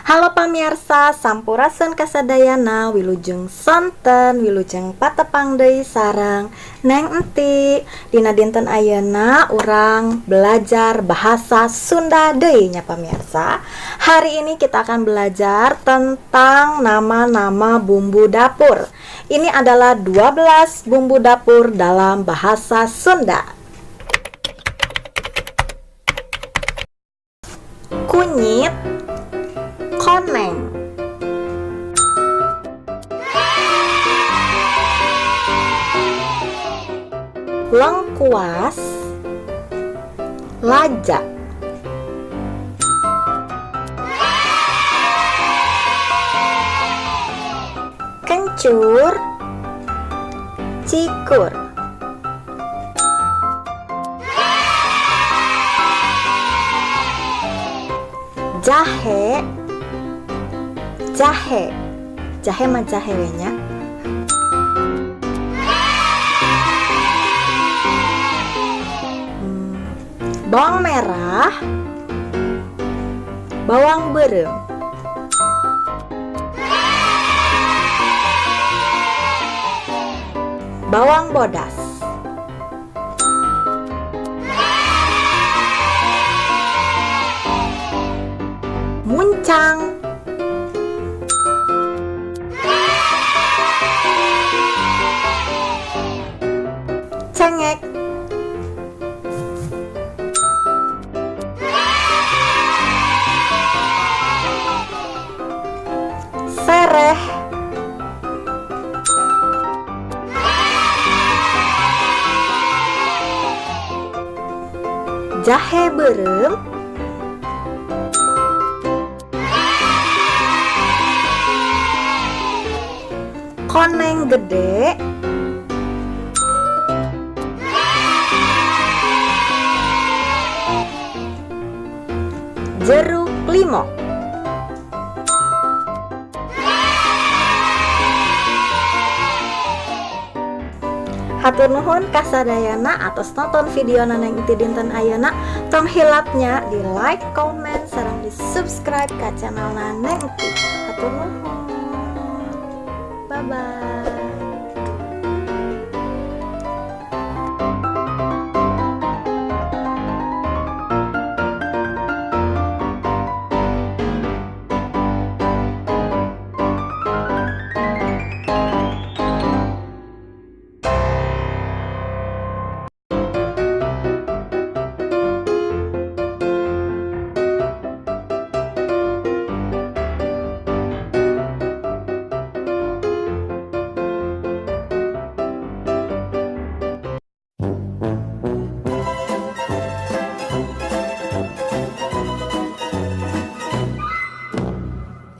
Halo pamirsa, sampurasun kasadayana, wilujeng sonten, wilujeng patepang deui sareng Neng Enti. Dina dinten ayeuna urang belajar bahasa Sunda deui nya pamirsa. Hari ini kita akan belajar tentang nama-nama bumbu dapur. Ini adalah 12 bumbu dapur dalam bahasa Sunda. Kunyit, koneng, lengkuas, lajak, kencur, cikur, jahe, jahe mah jahe we nya. Bawang merah, bawang beureum, bawang bodas, muncang, cengek, sereh, jahe beureum, koneng gede, jeruk limau. Hatur nuhun kasadayana atos nonton video Neng Enti dinten ayeuna. Tong hilapnya di like, comment, sareng di subscribe ke channel Neng Enti. Hatur nuhun. Bye bye.